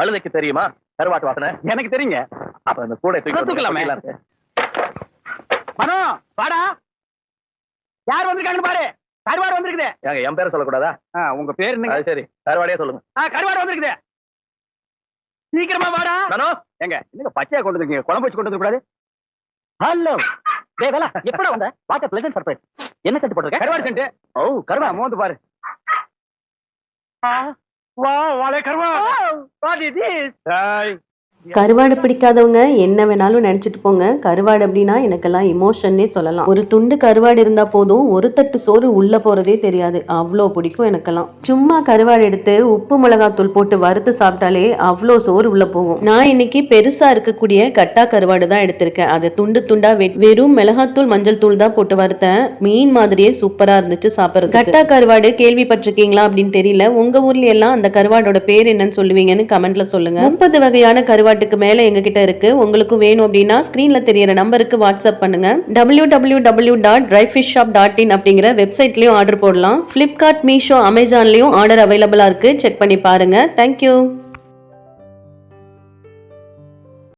அழுதைக்கு தெரியுமா கருவாட்டு வாசனை? எனக்கு தெரியுங்க. அப்ப அந்த கூட தூக்கலாமே. மனோ வாடா, யார் வந்திருக்காங்கன்னு பாரு. கருவாடு வந்திருக்குது. ஏங்க என் பேரை சொல்லக்கூடாதா? உங்க பேர் என்ன? அது சரி, கருவாடே சொல்லுங்க. கருவாடு வந்திருக்குது, சீக்கிரமா வாடா. மனோ எங்க நீங்க பச்சையா கொண்டு வந்தீங்க, குழம்பு வச்சு கொண்டு வந்து கூடாது. ஹலோ தேவலா, எப்படா வந்த? What a pleasant surprise. என்ன செஞ்சு போட்டுருக்க? கருவாடு செஞ்சு. ஓ கருவா, மோந்து பாரு. வா வாளே கருவா. What is this? கருவாடு பிடிக்காதவங்க என்ன வேணாலும் நினைச்சிட்டு போங்க. கருவாடு அப்படின்னா எனக்கெல்லாம் இமோஷன்னே சொல்லலாம். ஒரு துண்டு கருவாடு இருந்தா போதும், ஒரு தட்டு சோறு உள்ள போறதே தெரியாது, அவ்வளோ பிடிக்கும் எனக்கெல்லாம். சும்மா கருவாடு எடுத்து உப்பு மிளகாத்தூள் போட்டு வறுத்து சாப்பிட்டாலே அவ்வளோ சோறு உள்ள போகும். நான் இன்னைக்கு பெருசா இருக்கக்கூடிய கட்டா கருவாடு தான் எடுத்திருக்கேன். அதை துண்டு துண்டா வெறும் மிளகாத்தூள் மஞ்சள் தூள் தான் போட்டு வறுத்தேன். மீன் மாதிரியே சூப்பரா இருந்துச்சு சாப்பிடுறது. கட்டா கருவாடு கேள்விப்பட்டிருக்கீங்களா அப்படின்னு தெரியல. உங்க ஊர்ல எல்லாம் அந்த கருவாடோட பேர் என்னன்னு சொல்லுவீங்கன்னு கமெண்ட்ல சொல்லுங்க. 30 வகையான கருவாடு மேல எங்க கிட்ட இருக்கு. உங்களுக்கு வேணும் அப்படின்னா ஸ்கிரீன்ல தெரியற நம்பருக்கு வாட்ஸ்அப் பண்ணுங்க. www.dryfishshop.in அப்படிங்கிற வெப்சைட்லயும் ஆர்டர் போடலாம். Flipkart, Meesho, Amazonலயும் ஆர்டர் அவைலபிளா இருக்கு. செக் பண்ணி பாருங்க. தேங்க்யூ.